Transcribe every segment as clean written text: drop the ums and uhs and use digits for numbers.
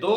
2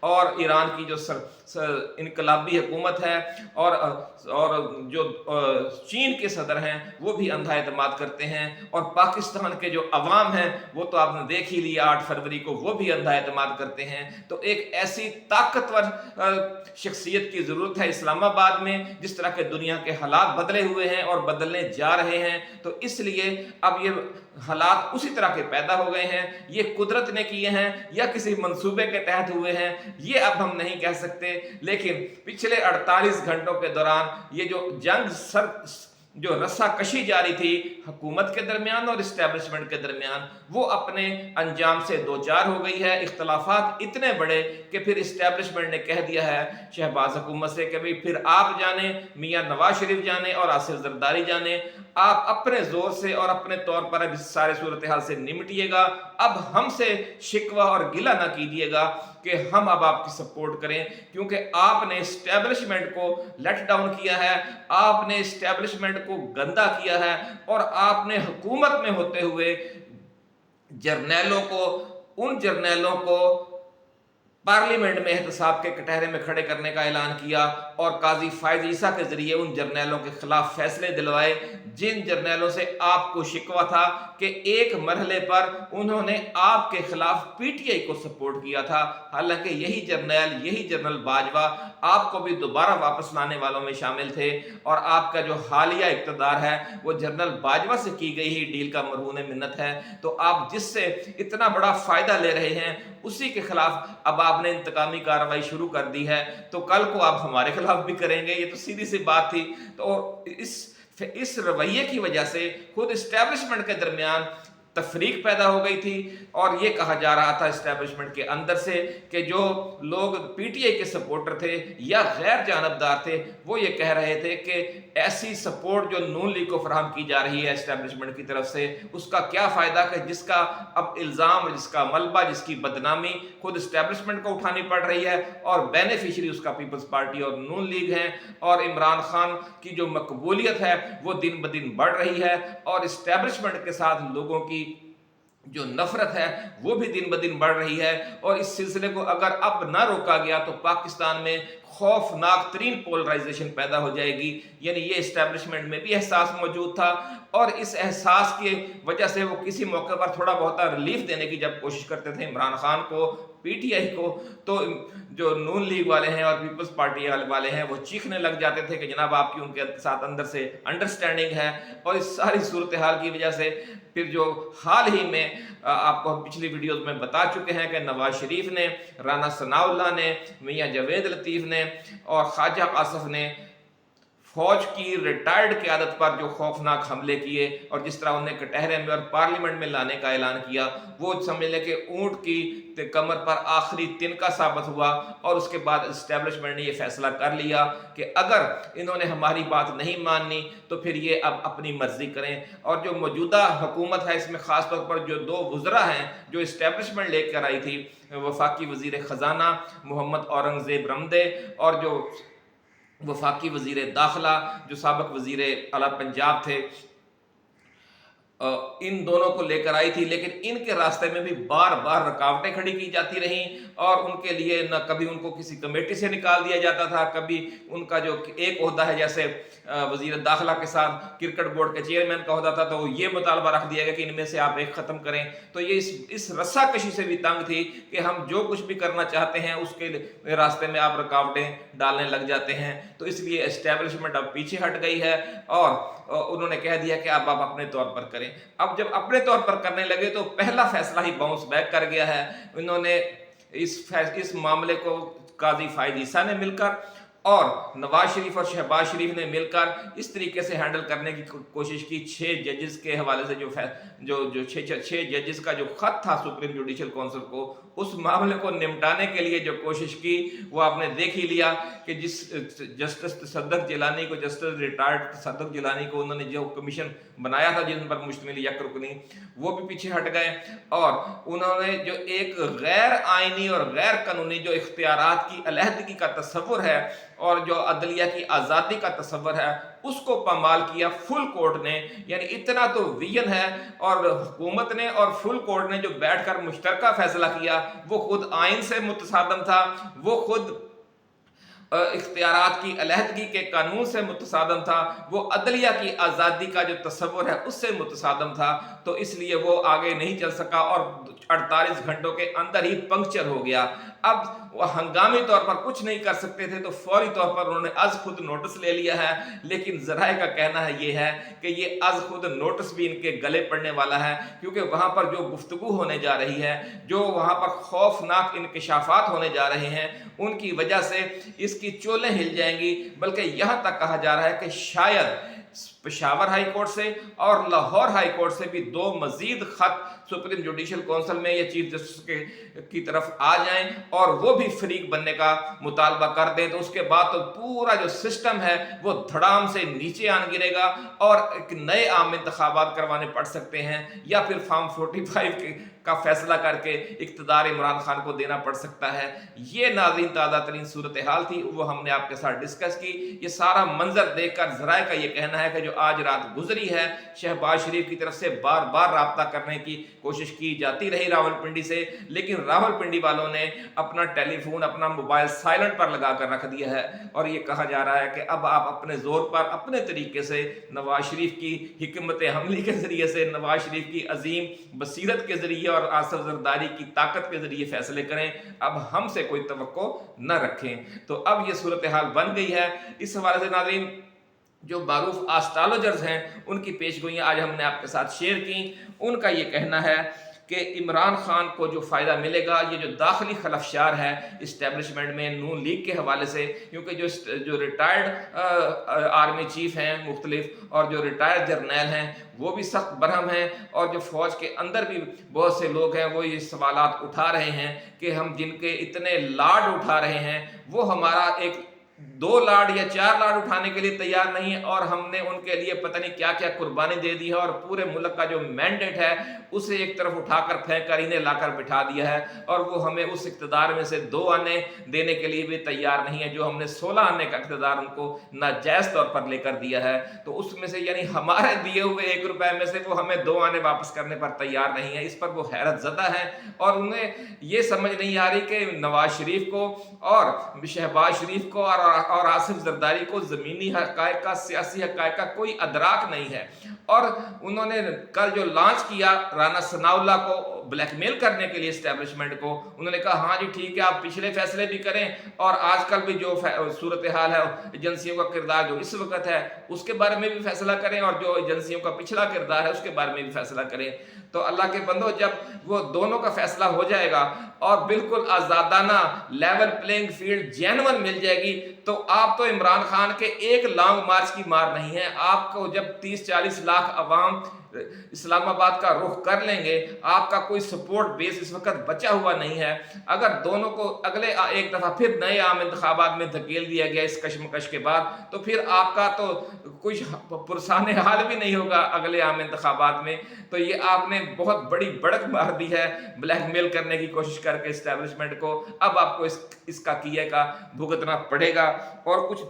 اور ایران کی جو انقلابی حکومت ہے اور جو چین کے صدر ہیں وہ بھی اندھا اعتماد کرتے ہیں، اور پاکستان کے جو عوام ہیں وہ تو آپ نے دیکھ ہی لیا 8 فروری کو، وہ بھی اندھا اعتماد کرتے ہیں۔ تو ایک ایسی طاقتور شخصیت کی ضرورت ہے اسلام آباد میں، جس طرح کے دنیا کے حالات بدلے ہوئے ہیں اور بدلنے جا رہے ہیں، تو اس لیے اب یہ حالات اسی طرح کے پیدا ہو گئے ہیں۔ یہ قدرت نے کیے ہیں یا کسی منصوبے کے تحت ہوئے ہیں، یہ اب ہم نہیں کہہ سکتے، لیکن پچھلے 48 گھنٹوں کے دوران یہ جو جنگ جو رسا کشی جاری تھی حکومت کے درمیان اور اسٹیبلشمنٹ کے درمیان، وہ اپنے انجام سے دوچار ہو گئی ہے۔ اختلافات اتنے بڑے کہ پھر اسٹیبلشمنٹ نے کہہ دیا ہے شہباز حکومت سے کہ بھئی پھر آپ جانے، میاں نواز شریف جانے اور آصف زرداری جانے، آپ اپنے زور سے اور اپنے طور پر اب اس سارے صورتحال سے نمٹیے گا، اب ہم سے شکوہ اور گلہ نہ کیجیے گا کہ ہم اب آپ کی سپورٹ کریں، کیونکہ آپ نے اسٹیبلشمنٹ کو لیٹ ڈاؤن کیا ہے، آپ نے اسٹیبلشمنٹ کو گندا کیا ہے، اور آپ نے حکومت میں ہوتے ہوئے ان جرنیلوں کو پارلیمنٹ میں احتساب کے کٹہرے میں کھڑے کرنے کا اعلان کیا، اور قاضی فائز عیسیٰ کے ذریعے ان جرنیلوں کے خلاف فیصلے دلوائے جن جرنیلوں سے آپ کو شکوہ تھا کہ ایک مرحلے پر انہوں نے آپ کے خلاف پی ٹی آئی کو سپورٹ کیا تھا، حالانکہ یہی جنرل باجوہ آپ کو بھی دوبارہ واپس لانے والوں میں شامل تھے، اور آپ کا جو حالیہ اقتدار ہے وہ جنرل باجوہ سے کی گئی ہی ڈیل کا مرہون منت ہے۔ تو آپ جس سے اتنا بڑا فائدہ لے رہے ہیں اسی کے خلاف اب آپ نے انتقامی کارروائی شروع کر دی ہے، تو کل کو آپ ہمارے خلاف بھی کریں گے، یہ تو سیدھی سی بات تھی۔ تو اس رویے کی وجہ سے خود اسٹیبلشمنٹ کے درمیان تفریق پیدا ہو گئی تھی، اور یہ کہا جا رہا تھا اسٹیبلشمنٹ کے اندر سے کہ جو لوگ پی ٹی آئی کے سپورٹر تھے یا غیر جانبدار تھے وہ یہ کہہ رہے تھے کہ ایسی سپورٹ جو نون لیگ کو فراہم کی جا رہی ہے اسٹیبلشمنٹ کی طرف سے، اس کا کیا فائدہ کہ جس کا اب الزام، جس کا ملبہ، جس کی بدنامی خود اسٹیبلشمنٹ کو اٹھانی پڑ رہی ہے، اور بینیفیشری اس کا پیپلز پارٹی اور نون لیگ ہیں، اور عمران خان کی جو مقبولیت ہے وہ دن بدن بڑھ رہی ہے، اور اسٹیبلشمنٹ کے ساتھ لوگوں کی جو نفرت ہے وہ بھی دن بدن بڑھ رہی ہے، اور اس سلسلے کو اگر اب نہ روکا گیا تو پاکستان میں خوفناک ترین پولرائزیشن پیدا ہو جائے گی۔ یعنی یہ اسٹیبلشمنٹ میں بھی احساس موجود تھا، اور اس احساس کی وجہ سے وہ کسی موقع پر تھوڑا بہت ریلیف دینے کی جب کوشش کرتے تھے عمران خان کو، پی ٹی آئی کو، تو جو نون لیگ والے ہیں اور پیپلز پارٹی والے ہیں وہ چیخنے لگ جاتے تھے کہ جناب آپ کی ان کے ساتھ اندر سے انڈرسٹینڈنگ ہے۔ اور اس ساری صورتحال کی وجہ سے پھر جو حال ہی میں آپ کو پچھلی ویڈیوز میں بتا چکے ہیں کہ نواز شریف نے، رانا ثناء اللہ نے، میاں جاوید لطیف نے اور خواجہ آصف نے فوج کی ریٹائرڈ قیادت پر جو خوفناک حملے کیے، اور جس طرح انہیں کٹہرے میں اور پارلیمنٹ میں لانے کا اعلان کیا، وہ سمجھ لیں کہ اونٹ کی کمر پر آخری تنکا ثابت ہوا، اور اس کے بعد اسٹیبلشمنٹ نے یہ فیصلہ کر لیا کہ اگر انہوں نے ہماری بات نہیں ماننی تو پھر یہ اب اپنی مرضی کریں۔ اور جو موجودہ حکومت ہے اس میں خاص طور پر جو 2 وزراء ہیں جو اسٹیبلشمنٹ لے کر آئی تھی، وفاقی وزیر خزانہ محمد اورنگزیب رمدے اور جو وفاقی وزیر داخلہ جو سابق وزیر اعلیٰ پنجاب تھے، ان دونوں کو لے کر آئی تھی، لیکن ان کے راستے میں بھی بار بار رکاوٹیں کھڑی کی جاتی رہیں، اور ان کے لیے نہ کبھی ان کو کسی کمیٹی سے نکال دیا جاتا تھا، کبھی ان کا جو ایک عہدہ ہے جیسے وزیر داخلہ کے ساتھ کرکٹ بورڈ کے چیئرمین کا عہدہ تھا تو یہ مطالبہ رکھ دیا گیا کہ ان میں سے آپ ایک ختم کریں۔ تو یہ اس رسا کشی سے بھی تنگ تھی کہ ہم جو کچھ بھی کرنا چاہتے ہیں اس کے راستے میں آپ رکاوٹیں ڈالنے لگ جاتے ہیں، تو اس لیے اسٹیبلشمنٹ اب پیچھے ہٹ گئی ہے، اور انہوں نے کہہ دیا کہ اب آپ اپنے طور پر کریں۔ اب جب اپنے طور پر کرنے لگے تو پہلا فیصلہ ہی باؤنس بیک کر گیا ہے۔ انہوں نے اس معاملے کو قاضی فائز عیسیٰ نے مل کر اور نواز شریف اور شہباز شریف نے مل کر اس طریقے سے ہینڈل کرنے کی کوشش کی۔ 6 ججز کے حوالے سے جو 6 ججز کا جو خط تھا سپریم جوڈیشل کونسل کو، اس معاملے کو نمٹانے کے لیے جو کوشش کی وہ آپ نے دیکھ ہی لیا کہ جس جسٹس تصدق جیلانی کو، جسٹس ریٹائرڈ تصدق جیلانی کو انہوں نے جو کمیشن بنایا تھا جن پر مشتمل یک رکنی، وہ بھی پیچھے ہٹ گئے، اور انہوں نے جو ایک غیر آئینی اور غیر قانونی جو اختیارات کی علیحدگی کا تصور ہے اور جو عدلیہ کی آزادی کا تصور ہے اس کو پامال کیا فل کورٹ نے. یعنی اتنا تو ویژن ہے. اور حکومت نے اور فل کورٹ نے جو بیٹھ کر مشترکہ فیصلہ کیا وہ خود آئین سے متصادم تھا, وہ خود اختیارات کی علیحدگی کے قانون سے متصادم تھا, وہ عدلیہ کی آزادی کا جو تصور ہے اس سے متصادم تھا. تو اس لیے وہ آگے نہیں چل سکا اور 48 گھنٹوں کے اندر ہی پنکچر ہو گیا. اب وہ ہنگامی طور پر کچھ نہیں کر سکتے تھے تو فوری طور پر انہوں نے از خود نوٹس لے لیا ہے. لیکن ذرائع کا کہنا ہے یہ ہے کہ یہ از خود نوٹس بھی ان کے گلے پڑنے والا ہے, کیونکہ وہاں پر جو گفتگو ہونے جا رہی ہے, جو وہاں پر خوفناک انکشافات ہونے جا رہے ہیں, ان کی وجہ سے اس کی چولیں ہل جائیں گی. بلکہ یہاں تک کہا جا رہا ہے کہ شاید پشاور ہائی کورٹ سے اور لاہور ہائی کورٹ سے بھی 2 مزید خط سپریم جوڈیشل کونسل میں یا چیف جسٹس کی طرف آ جائیں اور وہ بھی فریق بننے کا مطالبہ کر دیں. تو اس کے بعد تو پورا جو سسٹم ہے وہ دھڑام سے نیچے آن گرے گا اور ایک نئے عام انتخابات کروانے پڑ سکتے ہیں, یا پھر فارم 45 کا فیصلہ کر کے اقتدار عمران خان کو دینا پڑ سکتا ہے. یہ ناظرین تازہ ترین صورتحال تھی, وہ ہم نے آپ کے ساتھ ڈسکس کی. یہ سارا منظر دیکھ کر ذرائع کا یہ کہنا ہے کہ جو آج رات گزری ہے, شہباز شریف کی طرف سے بار بار رابطہ کرنے کی کوشش کی جاتی رہی راولپنڈی سے, لیکن راولپنڈی والوں نے اپنا ٹیلی فون, اپنا موبائل سائلنٹ پر لگا کر رکھ دیا ہے. اور یہ کہا جا رہا ہے کہ اب آپ اپنے زور پر اپنے طریقے سے نواز شریف کی حکمت عملی کے ذریعے سے, نواز شریف کی عظیم بصیرت کے ذریعے اور آصف زرداری کی طاقت کے ذریعے فیصلے کریں, اب ہم سے کوئی توقع نہ رکھیں. تو اب یہ صورتحال بن گئی ہے. اس حوالے سے ناظرین جو معروف آسٹرالوجرز ہیں ان کی پیش گوئیاں آج ہم نے آپ کے ساتھ شیئر کی. ان کا یہ کہنا ہے کہ عمران خان کو جو فائدہ ملے گا, یہ جو داخلی خلفشار ہے اسٹیبلشمنٹ میں نون لیگ کے حوالے سے, کیونکہ جو ریٹائرڈ آرمی چیف ہیں مختلف اور جو ریٹائرڈ جرنیل ہیں وہ بھی سخت برہم ہیں, اور جو فوج کے اندر بھی بہت سے لوگ ہیں وہ یہ سوالات اٹھا رہے ہیں کہ ہم جن کے اتنے لاڈ اٹھا رہے ہیں وہ ہمارا ایک 2 لاڈ یا 4 لاڈ اٹھانے کے لیے تیار نہیں ہے, اور ہم نے ان کے لیے پتہ نہیں کیا کیا قربانی دے دی ہے, اور پورے ملک کا جو مینڈیٹ ہے اسے ایک طرف اٹھا کر پھینک کر انہیں لا کر بٹھا دیا ہے, اور وہ ہمیں اس اقتدار میں سے 2 آنے دینے کے لیے بھی تیار نہیں ہے جو ہم نے 16 آنے کا اقتدار ان کو ناجائز طور پر لے کر دیا ہے. تو اس میں سے یعنی ہمارے دیے ہوئے 1 روپے میں سے وہ ہمیں 2 آنے واپس کرنے پر تیار نہیں ہے. اس پر وہ حیرت زدہ ہیں, اور انہیں یہ سمجھ نہیں آ رہی کہ نواز شریف کو اور شہباز شریف کو اور آصف زرداری کو زمینی حقائق کا, سیاسی حقائق کا کوئی ادراک نہیں ہے. اور انہوں نے کل جو لانچ کیا رانا ثناء اللہ کو بلیک میل کرنے کے لیے اسٹیبلشمنٹ کو, انہوں نے کہا ہاں جی ٹھیک ہے آپ پچھلے فیصلے بھی کریں اور آج کل بھی جو صورتحال ہے ایجنسیوں کا کردار جو اس وقت ہے اس کے بارے میں بھی فیصلہ کریں, اور جو ایجنسیوں کا پچھلا کردار ہے اس کے بارے میں بھی فیصلہ کریں. تو اللہ کے بندو جب وہ دونوں کا فیصلہ ہو جائے گا اور بالکل آزادانہ لیول پلینگ فیلڈ جینون مل جائے گی, تو آپ تو عمران خان کے ایک لانگ مارچ کی مار نہیں ہے. آپ کو جب 30-40 لاکھ عوام اسلام آباد کا رخ کر لیں گے, آپ کا کوئی سپورٹ بیس اس وقت بچا ہوا نہیں ہے. اگر دونوں کو اگلے ایک دفعہ پھر نئے عام انتخابات میں دھکیل دیا گیا اس کشمکش کے بعد, تو پھر آپ کا تو کچھ پرسان حال بھی نہیں ہوگا اگلے عام انتخابات میں. تو یہ آپ نے بہت بڑی بڑک مار دی ہے بلیک میل کرنے کی کوشش کر کے اسٹیبلشمنٹ کو. اب آپ کو اس کا کیے کا بھگتنا پڑے گا. اور کچھ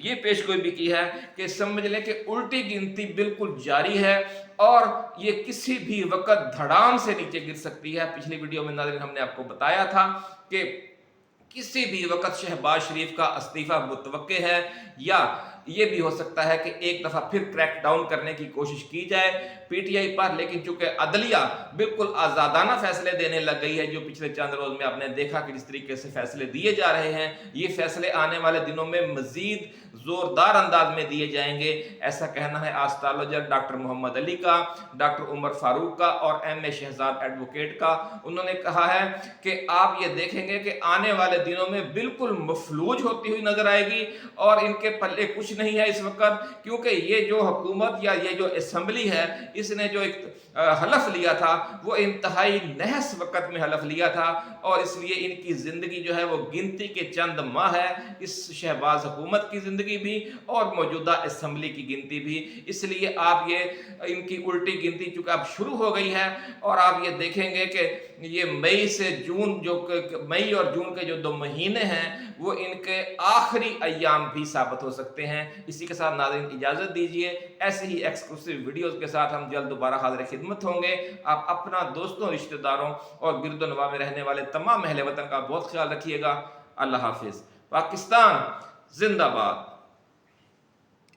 یہ پیش گوئی بھی کی ہے کہ سمجھ لیں کہ الٹی گنتی بالکل جاری ہے اور یہ کسی بھی وقت دھڑام سے نیچے گر سکتی ہے. پچھلی ویڈیو میں ناظرین ہم نے آپ کو بتایا تھا کہ کسی بھی وقت شہباز شریف کا استعفیٰ متوقع ہے, یا یہ بھی ہو سکتا ہے کہ ایک دفعہ پھر کریک ڈاؤن کرنے کی کوشش کی جائے پی ٹی آئی پر. لیکن چونکہ عدلیہ بالکل آزادانہ فیصلے دینے لگ گئی ہے, جو پچھلے چند روز میں آپ نے دیکھا کہ جس طریقے سے فیصلے دیے جا رہے ہیں, یہ فیصلے آنے والے دنوں میں مزید زوردار انداز میں دیے جائیں گے. ایسا کہنا ہے آسٹرالوجر ڈاکٹر محمد علی کا, ڈاکٹر عمر فاروق کا اور ایم اے شہزاد ایڈوکیٹ کا. انہوں نے کہا ہے کہ آپ یہ دیکھیں گے کہ آنے والے دنوں میں بالکل مفلوج ہوتی ہوئی نظر آئے گی اور ان کے پلے کچھ نہیں ہے اس وقت، کیونکہ یہ جو حکومت یا یہ جو اسمبلی ہے اس نے جو ایک حلف لیا تھا وہ انتہائی نحس وقت میں حلف لیا تھا، اور اس لیے ان کی زندگی جو ہے وہ گنتی کے چند ماہ ہے، اس شہباز حکومت کی زندگی بھی اور موجودہ اسمبلی کی گنتی بھی۔ اس لیے آپ یہ ان کی الٹی گنتی چونکہ اب شروع ہو گئی ہے، اور آپ یہ دیکھیں گے کہ یہ مئی اور جون کے جو 2 مہینے ہیں وہ ان کے آخری ایام بھی ثابت ہو سکتے ہیں۔ اسی کے ساتھ ناظرین اجازت دیجیے، ایسے ہی ایکسکلوسیو ویڈیوز کے ساتھ ہم جلد دوبارہ حاضر خدمت ہوں گے۔ آپ اپنا دوستوں، رشتہ داروں اور گرد و نواح میں رہنے والے تمام اہل وطن کا بہت خیال رکھیے گا۔ اللہ حافظ۔ پاکستان زندہ باد۔